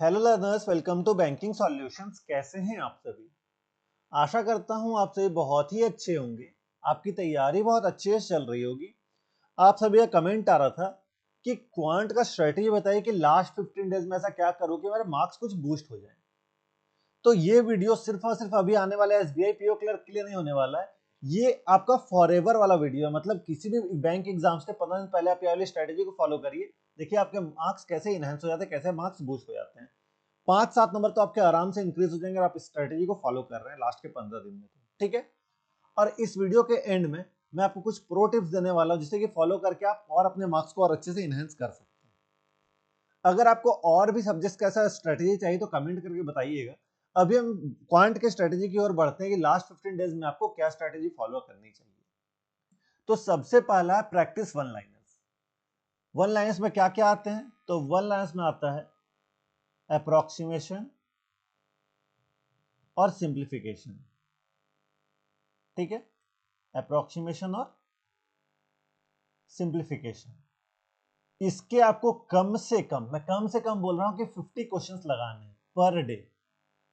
Hello learners, welcome to banking solutions. कैसे हैं आप सभी? आशा करता हूं आप सभी बहुत ही अच्छे होंगे। आपकी तैयारी बहुत अच्छे से चल रही होगी। आप सभी का कमेंट आ रहा था कि क्वांट का स्ट्रेटेजी बताइए कि लास्ट 15 डेज में ऐसा क्या करूं कि मेरे मार्क्स कुछ बूस्ट हो जाए। तो ये वीडियो सिर्फ और सिर्फ अभी आने वाले एसबीआई पीओ क्लर्क के लिए नहीं होने वाला है। ये आपका फॉरएवर वाला वीडियो है। मतलब किसी भी बैंक एग्जाम्स के 15 दिन पहले आप ये वाली स्ट्रेटेजी को फॉलो करिए। देखिए आपके मार्क्स कैसे इनहेंस हो जाते हैं, कैसे मार्क्स बूस्ट हो जाते हैं। 5-7 नंबर तो आपके आराम से इंक्रीज हो जाएंगे और आप इस स्ट्रेटेजी को फॉलो कर रहे हैं लास्ट के 15 दिन में। तो ठीक है। और इस वीडियो के एंड में मैं आपको कुछ प्रो टिप्स देने वाला हूं जिससे कि फॉलो करके आप और अपने मार्क्स को और अच्छे से इनहेंस कर सकते हैं। अगर आपको और भी सब्जेक्ट्स का ऐसा स्ट्रेटेजी चाहिए तो कमेंट करके बताइएगा। अभी हम क्वांट के स्ट्रेटेजी की ओर बढ़ते हैं कि लास्ट 15 डेज में आपको क्या स्ट्रेटेजी फॉलो करनी चाहिए। तो सबसे पहला है practice one liners. One liners में क्या क्या आते हैं? तो वन लाइनर्स में आता है अप्रोक्सीमेशन और सिंप्लीफिकेशन। ठीक है, अप्रोक्सीमेशन और सिंप्लीफिकेशन। इसके आपको कम से कम, मैं कम से कम बोल रहा हूं कि 50 क्वेश्चंस लगाने हैं पर डे।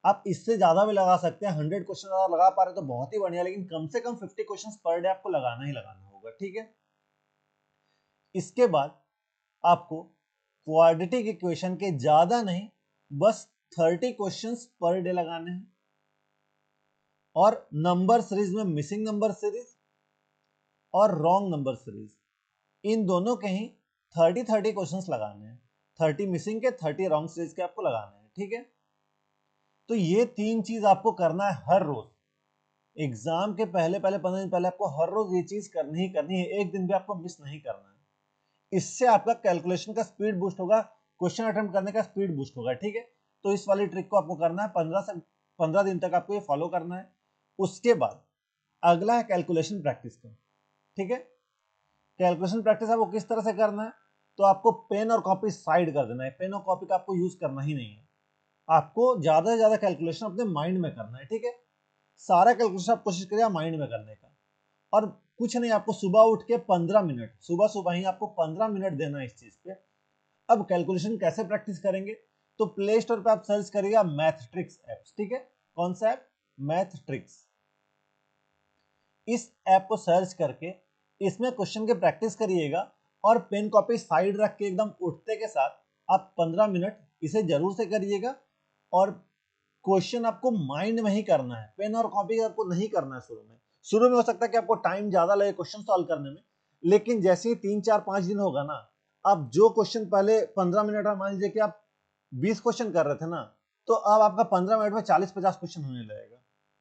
आप इससे ज्यादा भी लगा सकते हैं, 100 क्वेश्चन अगर लगा पा रहे तो बहुत ही बढ़िया, लेकिन कम से कम 50 क्वेश्चंस पर डे आपको लगाना ही लगाना होगा। ठीक है। इसके बाद आपको क्वाड्रेटिक इक्वेशन के ज्यादा नहीं, बस 30 क्वेश्चंस पर डे लगाने हैं। और नंबर सीरीज में मिसिंग नंबर सीरीज और रॉन्ग नंबर सीरीज, इन दोनों के ही 30 क्वेश्चंस लगाने हैं। 30 मिसिंग के, 30 रॉन्ग सीरीज के आपको लगाने हैं। ठीक है। तो ये तीन चीज आपको करना है हर रोज। एग्जाम के पहले पहले 15 दिन पहले आपको हर रोज ये चीज करनी ही करनी है। एक दिन भी आपको मिस नहीं करना है। इससे आपका कैलकुलेशन का स्पीड बूस्ट होगा, क्वेश्चन अटेम्प्ट करने का स्पीड बूस्ट होगा। ठीक है। तो इस वाली ट्रिक को आपको करना है 15 दिन तक आपको ये फॉलो करना है। उसके बाद अगला है कैलकुलेशन प्रैक्टिस का। ठीक है। कैलकुलेशन प्रैक्टिस आपको किस तरह से करना है? तो आपको पेन और कॉपी साइड कर देना है। पेन और कॉपी का आपको यूज करना ही नहीं है। आपको ज्यादा से ज्यादा कैलकुलेशन अपने माइंड में करना है। ठीक है। सारा कैलकुलेशन आप कोशिश करिए माइंड में करने का। और कुछ नहीं, आपको सुबह उठ के 15 मिनट, सुबह सुबह ही आपको 15 मिनट देना है इस चीज पे। अब कैलकुलेशन कैसे प्रैक्टिस करेंगे? तो प्ले स्टोर पे आप सर्च करिएगा मैथ ट्रिक्स एप्स। ठीक है। कौन सा ऐप? Math tricks. इस ऐप को सर्च करके इसमें क्वेश्चन की प्रैक्टिस करिएगा और पेन कॉपी साइड रख के एकदम उठते के साथ आप 15 मिनट इसे जरूर से करिएगा। और क्वेश्चन आपको माइंड में ही करना है, पेन और कॉपी आपको नहीं करना है। शुरू में हो सकता है कि आपको टाइम ज्यादा लगे क्वेश्चन सॉल्व करने में, लेकिन जैसे ही 3-4-5 दिन होगा ना, आप जो क्वेश्चन पहले 15 मिनट में, मान लीजिए कि आप 20 क्वेश्चन कर रहे थे ना, तो अब आपका 15 मिनट में 40-50 क्वेश्चन होने लगेगा।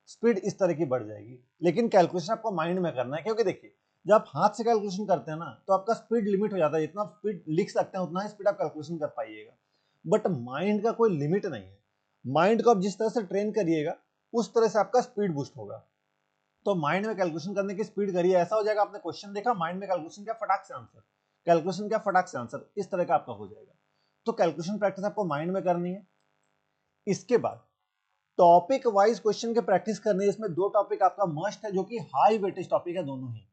स्पीड इस तरह की बढ़ जाएगी। लेकिन कैलकुलेशन आपको माइंड में करना है, क्योंकि देखिए जब आप हाथ से कैलकुलेशन करते हैं ना तो आपका स्पीड लिमिट हो जाता है। जितना स्पीड लिख सकते हैं उतना ही स्पीड आप कैलकुलेशन कर पाइएगा। बट माइंड का कोई लिमिट नहीं है। माइंड को आप जिस तरह से ट्रेन करिएगा उस तरह से आपका स्पीड बूस्ट होगा। तो माइंड में कैलकुलेशन करने की स्पीड करिए, ऐसा हो जाएगा आपने क्वेश्चन देखा, माइंड में कैलकुलेशन क्या, फटाक से आंसर, कैलकुलेशन क्या, फटाक से आंसर, इस तरह का आपका हो जाएगा। तो कैलकुलेशन प्रैक्टिस आपको माइंड में करनी है। इसके बाद टॉपिक वाइज क्वेश्चन के प्रैक्टिस करनी है। इसमें दो टॉपिक आपका मस्ट है जो कि हाई वेटेज टॉपिक है दोनों ही।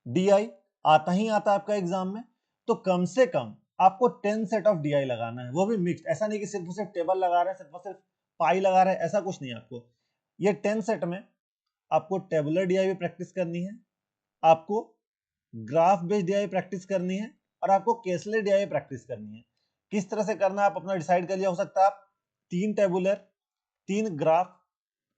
डीआई आता ही आता है आपका एग्जाम में, तो कम से कम आपको 10 सेट ऑफ डीआई लगाना है, वो भी मिक्स्ड। ऐसा नहीं कि सिर्फ सिर्फ टेबल लगा रहे हैं, सिर्फ सिर्फ पाई लगा रहे हैं, ऐसा कुछ नहीं। आपको ये 10 सेट में आपको टेबुलर डीआई भी प्रैक्टिस करनी है, आपको ग्राफ बेस्ड डीआई प्रैक्टिस करनी है, और आपको केसलेट डीआई प्रैक्टिस करनी है। किस तरह से करना है आप अपना डिसाइड कर लिया। हो सकता है आप 3 टेबुलर, 3 ग्राफ,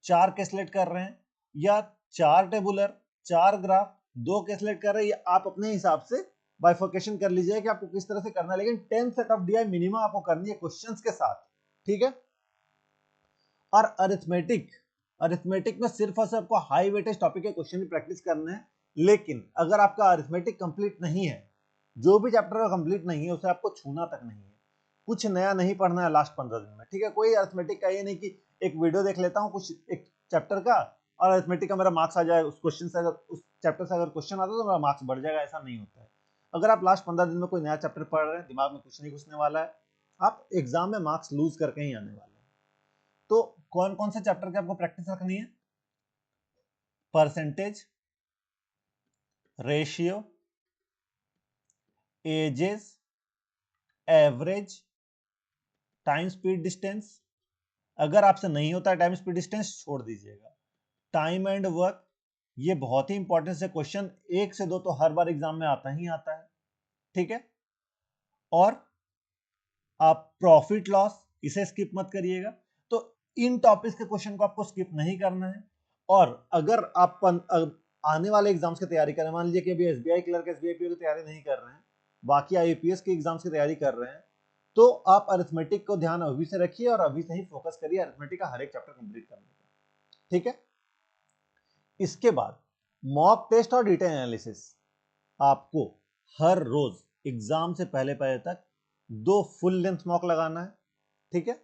4 केसलेट कर रहे हैं, या 4 टेबुलर, 4 ग्राफ, 2 केसलेट कर रहे हैं। आप अपने हिसाब से बाइफर्केशन कर लीजिए कि आपको किस तरह से करना है, लेकिन 10 सेट ऑफ डीआई मिनिमम आपको करनी है क्वेश्चंस के साथ। ठीक है। और अरिथमेटिक, अरिथमेटिक में सिर्फ और सिर्फ आपको हाई वेटेज टॉपिक के क्वेश्चन की प्रैक्टिस करना है। लेकिन अगर आपका अरिथमेटिक कंप्लीट नहीं है, जो भी चैप्टर का कंप्लीट नहीं है, उसे आपको छूना तक नहीं है। कुछ नया नहीं पढ़ना है लास्ट 15 दिन में। ठीक है। कोई अरिथमेटिक का ये नहीं कि एक वीडियो देख लेता हूँ कुछ एक चैप्टर का और अरिथमेटिक का मेरा मार्क्स आ जाए, उस क्वेश्चन से, अगर उस चैप्टर से अगर क्वेश्चन आता है तो मेरा मार्क्स बढ़ जाएगा, ऐसा नहीं होता है। अगर आप लास्ट 15 दिन में कोई नया चैप्टर पढ़ रहे हैं, दिमाग में कुछ नहीं घुसने वाला है, आप एग्जाम में मार्क्स लूज करके ही आने वाले हैं। तो कौन कौन से चैप्टर की आपको प्रैक्टिस रखनी है? Percentage, ratio, ages, average, time speed distance, अगर आपसे नहीं होता है टाइम स्पीड डिस्टेंस छोड़ दीजिएगा। टाइम एंड वर्क, ये बहुत ही इंपॉर्टेंट से क्वेश्चन, 1 से 2 तो हर बार एग्जाम में आता ही आता है, ठीक है। और आप प्रॉफिट लॉस, इसे स्किप मत करिएगा। तो इन टॉपिक्स के क्वेश्चन को आपको स्किप नहीं करना है। और अगर आप आने वाले एग्जाम्स की तैयारी करें, मान लीजिए कि अभी एसबीआई क्लर्क, एसबीआई पीओ की तैयारी नहीं कर रहे हैं, बाकी आईपीएस के एग्जाम्स की तैयारी कर रहे हैं, तो आप अरिथमेटिक को ध्यान अभी से रखिए और अभी से ही फोकस करिए अरिथमेटिक का हर एक चैप्टर कंप्लीट करने का, ठीक है। इसके बाद मॉक टेस्ट और डिटेल एनालिसिस, आपको हर रोज एग्जाम से पहले पहले तक 2 फुल लेंथ मॉक लगाना है, ठीक है।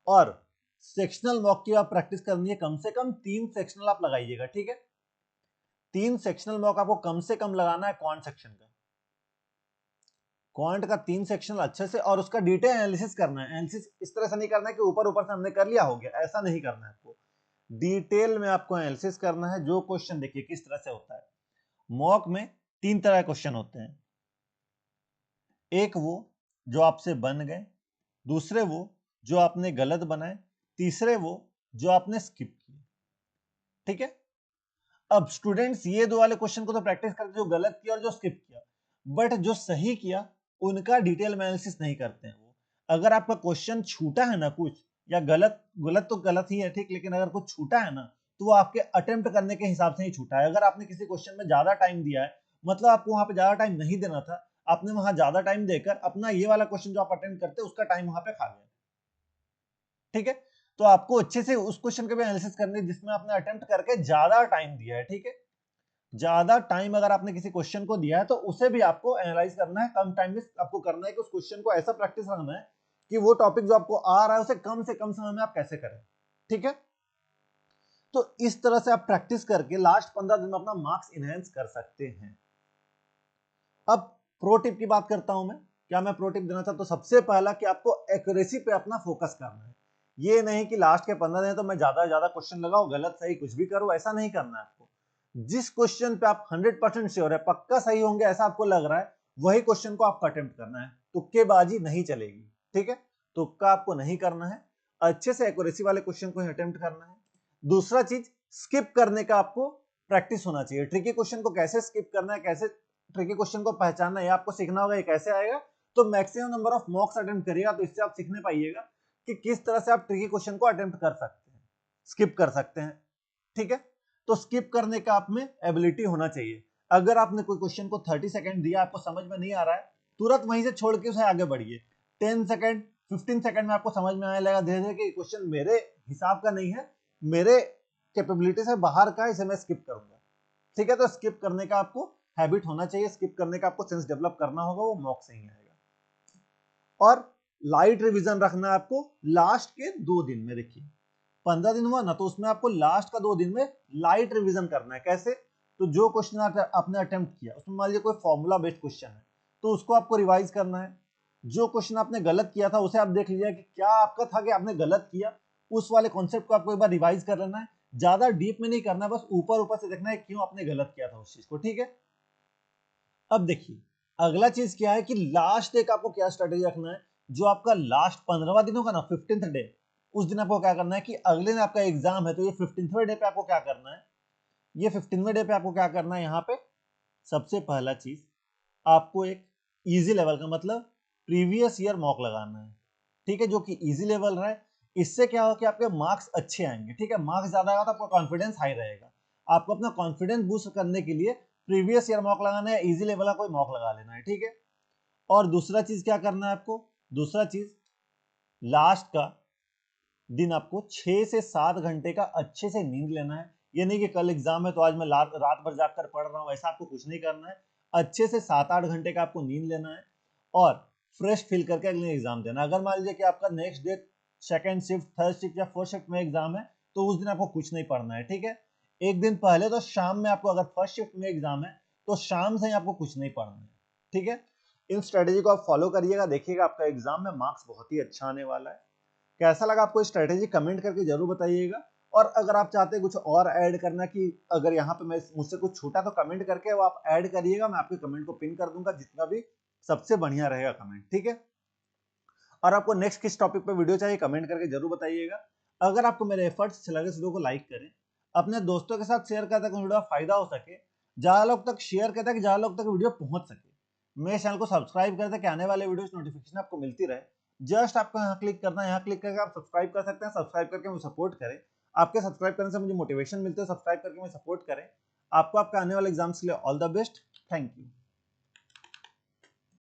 और सेक्शनल मॉक की आप प्रैक्टिस करनी है, कम से कम 3 सेक्शनल आप लगाइएगा, ठीक है। 3 सेक्शनल मॉक आपको कम से कम लगाना है क्वांट सेक्शन का, क्वांट का 3 सेक्शनल अच्छे से, और उसका डिटेल एनालिसिस करना है। एनालिसिस इस तरह से नहीं करना है कि ऊपर ऊपर से हमने कर लिया हो गया, ऐसा नहीं करना है आपको, डिटेल में आपको एनालिसिस करना है। जो क्वेश्चन देखिए किस तरह से होता है, मॉक में 3 तरह के क्वेश्चन होते हैं। एक वो जो आपसे बन गए, दूसरे वो जो आपने गलत बनाए, तीसरे वो जो आपने स्किप किए, ठीक है। अब स्टूडेंट्स ये 2 वाले क्वेश्चन को तो प्रैक्टिस करते, जो गलत किया और जो स्किप किया, बट जो सही किया उनका डिटेल एनालिसिस नहीं करते हैं वो। अगर आपका क्वेश्चन छूटा है ना कुछ, या गलत गलत तो गलत ही है, ठीक, लेकिन अगर कुछ छूटा है ना, तो वो आपके अटेम्प्ट करने के हिसाब से ही छूटा है। अगर आपने किसी क्वेश्चन में ज्यादा टाइम दिया है, मतलब आपको वहां पे ज्यादा टाइम नहीं देना था, आपने वहां ज्यादा टाइम देकर अपना ये वाला क्वेश्चन जो आप अटेम्प्ट करते उसका टाइम वहां पे खा गए, ठीक है। तो आपको अच्छे से उस क्वेश्चन के भी एनालिसिस करनी है जिसमें आपने अटेम्प्ट करके ज्यादा टाइम दिया है, ठीक है। ज्यादा टाइम अगर आपने किसी क्वेश्चन को दिया है तो उसे भी आपको एनालाइज करना है, कम टाइम में आपको करना है कि उस क्वेश्चन को ऐसा प्रैक्टिस करना है कि वो टॉपिक जो आपको आ रहा है उसे कम से कम समय में आप कैसे करें, ठीक है। तो इस तरह से आप प्रैक्टिस करके लास्ट 15 दिन में अपना मार्क्स इनहेंस कर सकते हैं। अब प्रो टिप की बात करता हूं मैं, क्या मैं प्रो टिप देना चाहता हूं, तो सबसे पहला कि आपको एक्यूरेसी पे अपना फोकस करना है। ये नहीं कि लास्ट के 15 दिन तो मैं ज्यादा क्वेश्चन लगाऊं, गलत सही कुछ भी करूं, ऐसा नहीं करना है आपको। जिस क्वेश्चन पे आप 100% श्योर है, पक्का सही होंगे ऐसा आपको लग रहा है, वही क्वेश्चन को आपको अटेम्प्ट करना है। तुक्केबाजी नहीं चलेगी, ठीक है। तुक्का आपको नहीं करना है, अच्छे से एक्यूरेसी वाले क्वेश्चन को अटेम्प्ट करना है। दूसरा चीज, स्किप करने का आपको प्रैक्टिस होना चाहिए। ट्रिकी क्वेश्चन को कैसे स्किप करना है, कैसे ट्रिकी क्वेश्चन को पहचानना है, आपको सीखना होगा। ये कैसे आएगा, तो मैक्सिमम नंबर ऑफ मॉक्स अटेम्प्ट करिएगा, तो इससे आप सीखने पाइएगा कि किस तरह से आप ट्रिकी क्वेश्चन को अटेम्प्ट कर सकते हैं, स्किप कर सकते हैं, ठीक है। तो स्किप करने का आप में एबिलिटी होना चाहिए। अगर आपने कोई क्वेश्चन को 30 सेकंड दिया, आपको समझ में नहीं आ रहा है, तुरंत वहीं से छोड़ के उसे आगे बढ़िए। 10 सेकंड 15 सेकंड में आपको समझ में आने लगा धीरे धीरे कि क्वेश्चन मेरे हिसाब का नहीं है, मेरे कैपेबिलिटी से बाहर का, इसे मैं स्किप करूंगा, ठीक है। तो स्किप करने का आपको हैबिट होना चाहिए, स्किप करने का आपको सेंस डेवलप करना होगा, वो मॉक से ही आएगा। और लाइट रिवीजन रखना है आपको लास्ट के 2 दिन में। देखिए 15 दिन हुआ ना, तो उसमें आपको लास्ट का 2 दिन में लाइट रिवीजन करना है। कैसे, तो जो क्वेश्चन आपने अटेम्प्ट किया उसमें मान लीजिए कोई फॉर्मूला बेस्ड क्वेश्चन है, तो उसको आपको रिवाइज करना है। जो क्वेश्चन आपने गलत किया था उसे आप देख लीजिए कि क्या आपका था कि आपने गलत किया, उस वाले कॉन्सेप्ट को आपको एक बार रिवाइज कर लेना है। ज्यादा डीप में नहीं करना है, बस ऊपर ऊपर से देखना है क्यों आपने गलत किया था उस चीज को, ठीक है। अब देखिए अगला चीज क्या है कि लास्ट एक आपको क्या स्ट्रेटेजी रखना है। जो आपका लास्ट 15वां दिन होगा ना, 15th डे, उस दिन आपको क्या करना है कि अगले दिन आपका एग्जाम है, तो ये 15वें डे पे आपको क्या करना है, ये 15वें डे पे आपको क्या करना है, यहाँ पे सबसे पहला चीज आपको एक इजी लेवल का, मतलब प्रीवियस ईयर मॉक लगाना है, ठीक है, जो कि इजी लेवल रहा है। इससे क्या होगा कि आपके मार्क्स अच्छे आएंगे, ठीक है। मार्क्स ज्यादा आएगा तो आपका कॉन्फिडेंस हाई रहेगा। आपको अपना कॉन्फिडेंस बूस्ट करने के लिए प्रीवियस ईयर मॉक लगाना है, इजी लेवल का कोई मॉक लगा लेना है, ठीक है। और दूसरा चीज क्या करना है आपको, दूसरा चीज लास्ट का दिन आपको 6 से 7 घंटे का अच्छे से नींद लेना है। ये नहीं कि कल एग्जाम है तो आज मैं रात भर जाकर पढ़ रहा हूँ, ऐसा आपको कुछ नहीं करना है। अच्छे से 7-8 घंटे का आपको नींद लेना है और फ्रेश फील करके अगले एग्जाम देना। अगर मान लीजिए कि आपका next day second shift, third shift या फोर्थ शिफ्ट में एग्जाम है, तो उस दिन आपको कुछ नहीं पढ़ना है, ठीक है। एक दिन पहले तो शाम में आपको, अगर फर्स्ट शिफ्ट में एग्जाम है तो शाम से ही आपको कुछ नहीं पढ़ना है, ठीक है। इन स्ट्रेटेजी को आप फॉलो करिएगा, देखिएगा आपका एग्जाम में मार्क्स बहुत ही अच्छा आने वाला है। कैसा लगा आपको स्ट्रेटेजी, कमेंट करके जरूर बताइएगा। और अगर आप चाहते हैं कुछ और ऐड करना, कि अगर यहाँ पे मैं मुझसे कुछ छूटा तो कमेंट करके वो आप ऐड करिएगा, मैं आपके कमेंट को पिन कर दूंगा, जितना भी सबसे बढ़िया रहेगा कमेंट, ठीक है। और आपको नेक्स्ट किस टॉपिक पे वीडियो चाहिए कमेंट करके जरूर बताइएगा। अगर आपको मेरे एफर्ट्स अच्छे लगे इस वीडियो को लाइक करें, अपने दोस्तों के साथ शेयर करते ताकि वीडियो का फायदा हो सके, ज्यादा लोग तक शेयर करते कि ज्यादा लोग तक वीडियो पहुंच सके। मेरे चैनल को सब्सक्राइब करते कि आने वाले वीडियो नोटिफिकेशन आपको मिलती रहे। जस्ट आपको यहाँ क्लिक करना है, यहाँ क्लिक करके आप सब्सक्राइब कर सकते हैं। सब्सक्राइब करके मुझे सपोर्ट करें, आपके सब्सक्राइब करने से मुझे मोटिवेशन मिलती है। सब्सक्राइब करके मुझे सपोर्ट करें। आपको आपका आने वाले एग्जाम्स के लिए all the best. Thank you.